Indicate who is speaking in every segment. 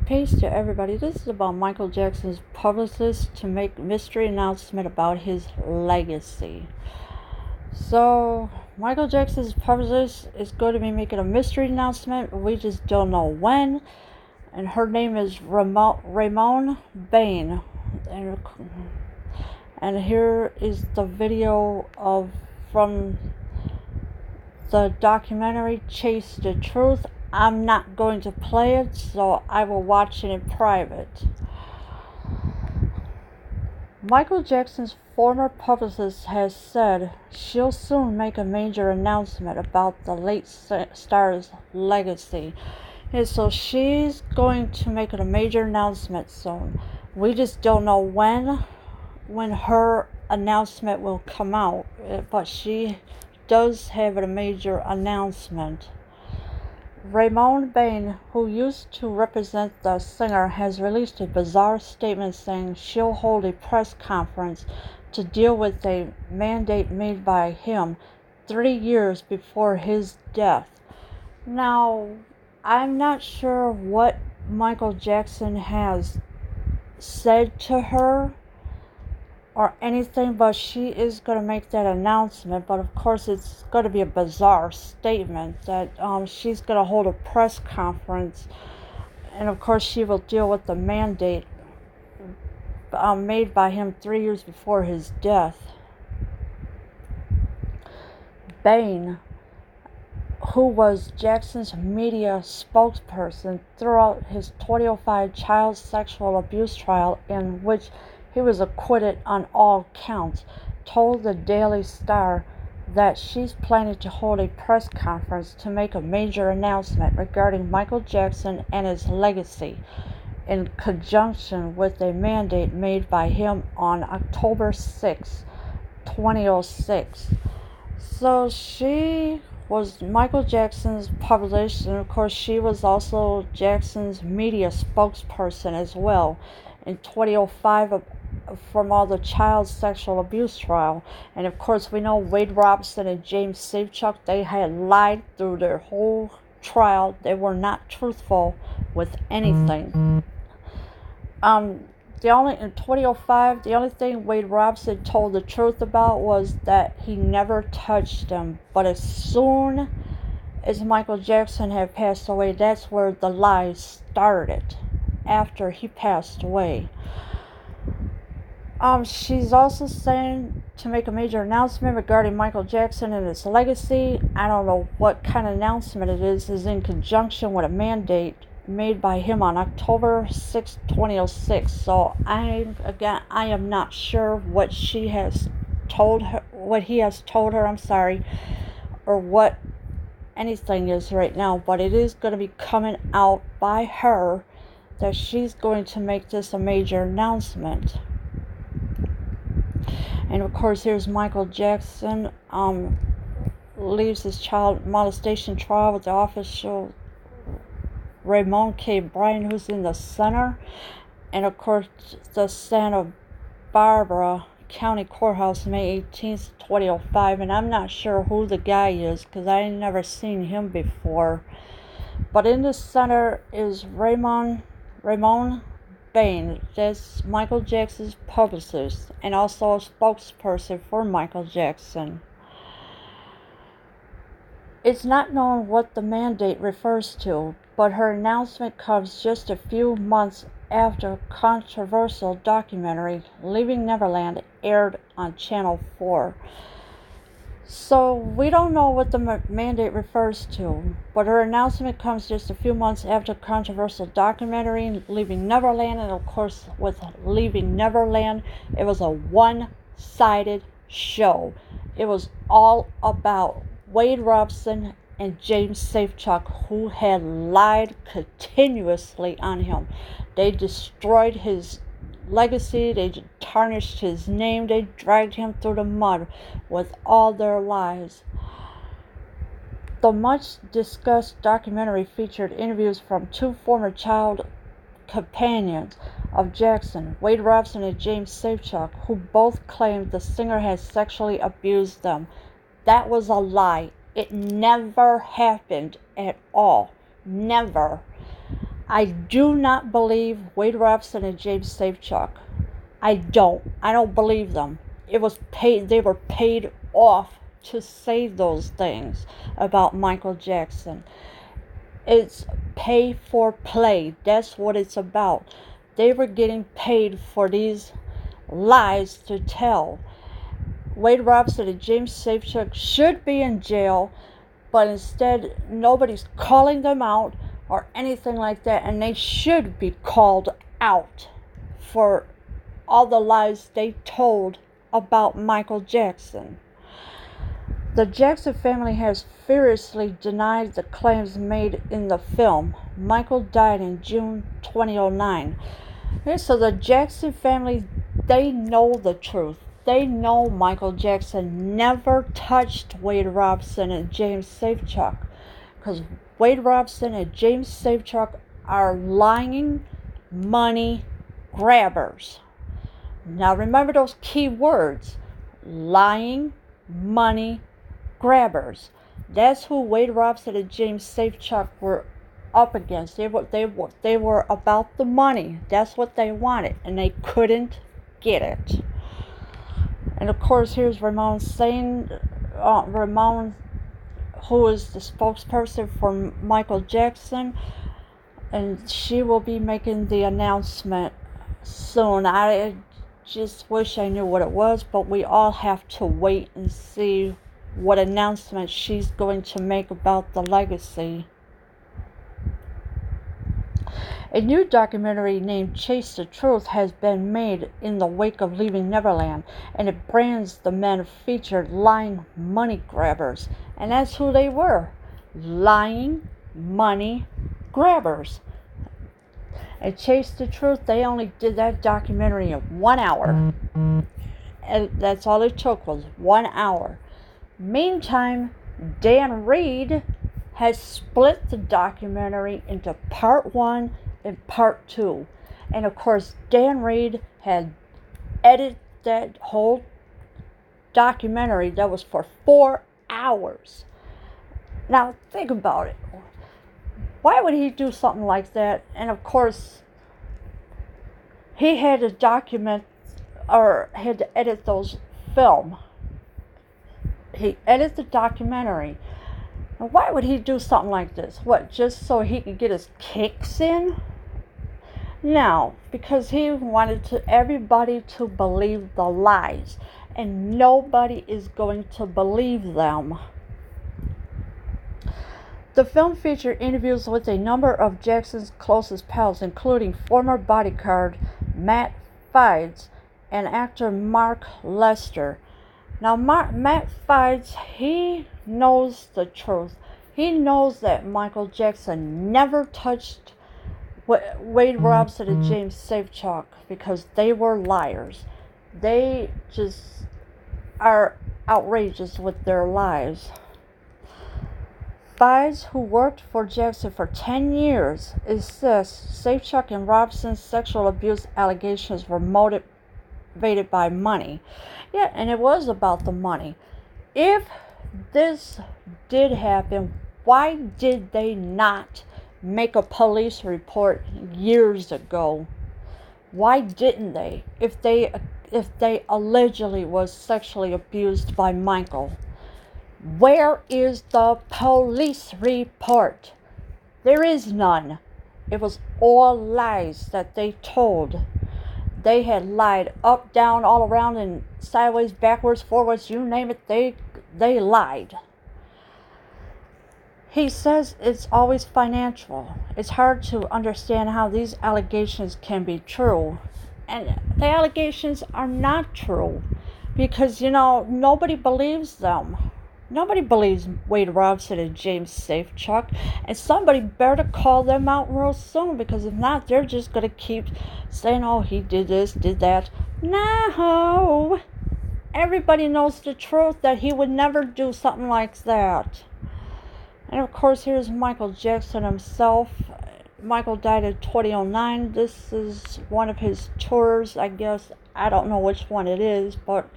Speaker 1: Peace to everybody. This is about Michael Jackson's publicist to make mystery announcement about his legacy. So, Michael Jackson's publicist is going to be making a mystery announcement. We just don't know when. And her name is Ramon Bain. And here is the video from the documentary Chase the Truth. I'm not going to play it, so I will watch it in private. Michael Jackson's former publicist has said she'll soon make a major announcement about the late star's legacy. And so she's going to make a major announcement soon. We just don't know when her announcement will come out, but she does have a major announcement. Ramon Bain, who used to represent the singer, has released a bizarre statement saying she'll hold a press conference to deal with a mandate made by him 3 years before his death. Now, I'm not sure what Michael Jackson has said to her or anything, but she is going to make that announcement. But of course, it's going to be a bizarre statement that she's going to hold a press conference, and of course she will deal with the mandate made by him 3 years before his death. Bain, who was Jackson's media spokesperson throughout his 2005 child sexual abuse trial, in which he was acquitted on all counts, told the Daily Star that she's planning to hold a press conference to make a major announcement regarding Michael Jackson and his legacy, in conjunction with a mandate made by him on October 6, 2006. So she was Michael Jackson's publicist, and of course she was also Jackson's media spokesperson as well in 2005 from all the child sexual abuse trial. And of course we know Wade Robson and James Safechuck, they had lied through their whole trial. They were not truthful with anything. In 2005, the only thing Wade Robson told the truth about was that he never touched them. But as soon as Michael Jackson had passed away, that's where the lies started, after he passed away. She's also saying to make a major announcement regarding Michael Jackson and his legacy. I don't know what kind of announcement it is in conjunction with a mandate made by him on October 6, 2006. So I am not sure what she has told her, what he has told her, or what anything is right now, but it is going to be coming out by her that she's going to make this a major announcement. And of course, here's Michael Jackson leaves his child molestation trial with the official Raymond K. Bryan, who's in the center. And of course, the Santa Barbara County Courthouse, May 18th, 2005. And I'm not sure who the guy is because I ain't never seen him before. But in the center is Ramon Bain. That's Michael Jackson's publicist and also a spokesperson for Michael Jackson. It's not known what the mandate refers to, but her announcement comes just a few months after a controversial documentary, Leaving Neverland, aired on Channel 4. So we don't know what the mandate refers to, but her announcement comes just a few months after a controversial documentary, Leaving Neverland. And of course, with Leaving Neverland, it was a one-sided show. It was all about Wade Robson and James Safechuck, who had lied continuously on him. They destroyed his legacy, they tarnished his name, they dragged him through the mud with all their lies. The much discussed documentary featured interviews from two former child companions of Jackson, Wade Robson and James Safechuck, who both claimed the singer had sexually abused them. That was a lie. It never happened at all. Never. I do not believe Wade Robson and James Safechuck. I don't believe them. It was paid. They were paid off to say those things about Michael Jackson. It's pay for play. That's what it's about. They were getting paid for these lies to tell. Wade Robson and James Safechuck should be in jail, but instead nobody's calling them out or anything like that, and they should be called out for all the lies they told about Michael Jackson. The Jackson family has furiously denied the claims made in the film. Michael died in June 2009. So the Jackson family, they know the truth. They know Michael Jackson never touched Wade Robson and James Safechuck, because Wade Robson and James Safechuck are lying money grabbers. Now remember those key words: lying money grabbers. That's who Wade Robson and James Safechuck were up against. They were about the money. That's what they wanted, and they couldn't get it. And of course, here's Ramon saying, Ramon, who is the spokesperson for Michael Jackson, and she will be making the announcement soon. I just wish I knew what it was, but we all have to wait and see what announcement she's going to make about the legacy. A new documentary named Chase the Truth has been made in the wake of Leaving Neverland, and it brands the men featured lying money grabbers. And that's who they were: lying money grabbers. And Chase the Truth, they only did that documentary in 1 hour. And that's all it took, was 1 hour. Meantime, Dan Reed has split the documentary into part 1 and part 2. And of course, Dan Reed had edited that whole documentary that was for 4 hours. Now, think about it. Why would he do something like that? And of course, he had to document, or had to edit those film. He edited the documentary. Why would he do something like this? What, just so he could get his kicks in? No, because he wanted everybody to believe the lies, and nobody is going to believe them. The film featured interviews with a number of Jackson's closest pals, including former bodyguard Matt Fides and actor Mark Lester. Now, Matt Fides, he knows the truth. He knows that Michael Jackson never touched Wade Robson and James Safechuck, because they were liars. They just are outrageous with their lies. Fides, who worked for Jackson for 10 years, insists Safechuck and Robson's sexual abuse allegations were motivated by money. Yeah, and it was about the money. If this did happen, why did they not make a police report years ago? Why didn't they? If they allegedly was sexually abused by Michael, where is the police report? There is none. It was all lies that they told. They had lied up, down, all around, and sideways, backwards, forwards, you name it, they lied. He says it's always financial. It's hard to understand how these allegations can be true. And the allegations are not true, because, nobody believes them. Nobody believes Wade Robson and James Safechuck, and somebody better call them out real soon, because if not, they're just going to keep saying, oh, he did this, did that. No! Everybody knows the truth, that he would never do something like that. And of course, here's Michael Jackson himself. Michael died in 2009. This is one of his tours, I guess. I don't know which one it is, but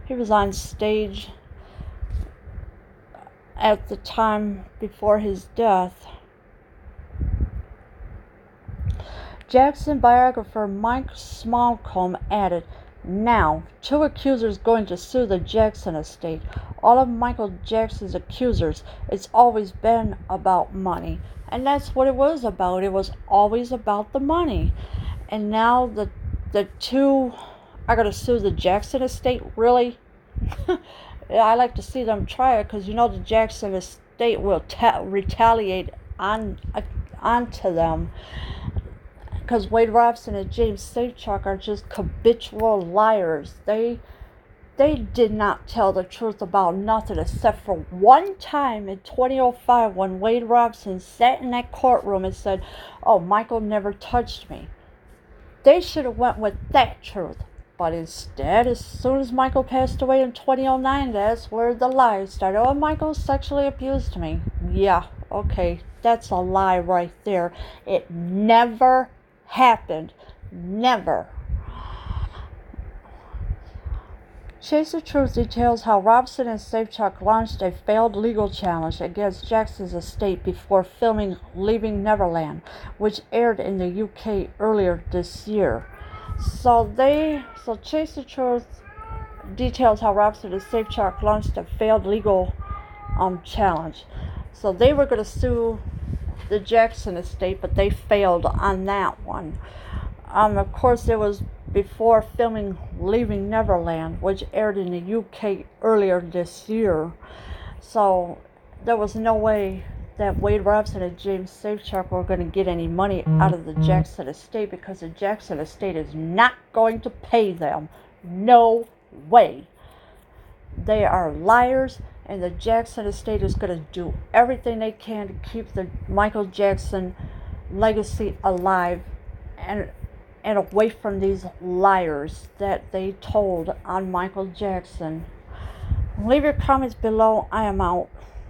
Speaker 1: he was on stage at the time before his death. Jackson biographer Mike Smallcombe added, "Now, two accusers going to sue the Jackson estate. All of Michael Jackson's accusers, it's always been about money." And that's what it was about. It was always about the money. And now the two are going to sue the Jackson estate? Really? I like to see them try it, because the Jackson estate will retaliate onto them, because Wade Robson and James Safechuck are just habitual liars. They did not tell the truth about nothing, except for one time in 2005 when Wade Robson sat in that courtroom and said, "Oh, Michael never touched me." They should have went with that truth. But instead, as soon as Michael passed away in 2009, that's where the lies started. "Oh, Michael sexually abused me." Yeah, okay, that's a lie right there. It never happened. Never. Chase the Truth details how Robson and Safechuck launched a failed legal challenge against Jackson's estate before filming Leaving Neverland, which aired in the UK earlier this year. So Chase the Truth details how Robson and Safechuck launched a failed legal challenge. So they were going to sue the Jackson estate, but they failed on that one. Of course, it was before filming Leaving Neverland, which aired in the UK earlier this year. So there was no way that Wade Robson and James Safechuck were going to get any money out of the Jackson estate, because the Jackson estate is not going to pay them. No way. They are liars, and the Jackson estate is going to do everything they can to keep the Michael Jackson legacy alive and away from these liars that they told on Michael Jackson. Leave your comments below. I am out.